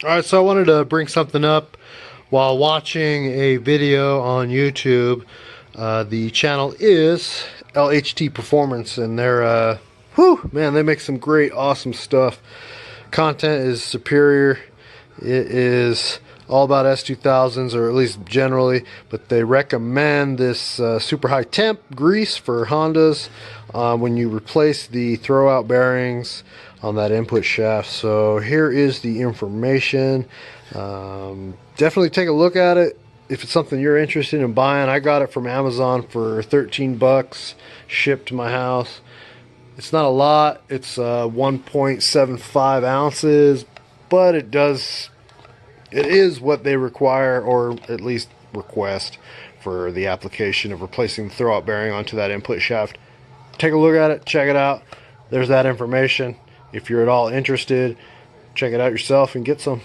Alright, so I wanted to bring something up while watching a video on YouTube. The channel is LHT Performance, and they're, whew, man, they make some great, awesome stuff. Content is superior. It is all about S2000s, or at least generally, but they recommend this super high temp grease for Hondas when you replace the throwout bearings on that input shaft. So here is the information. Definitely take a look at it if it's something you're interested in buying. I got it from Amazon for 13 bucks, shipped to my house. It's not a lot. It's 1.75 ounces, but it is what they require, or at least request, for the application of replacing the throwout bearing onto that input shaft. Take a look at it, check it out. There's that information. If you're at all interested, check it out yourself and get some.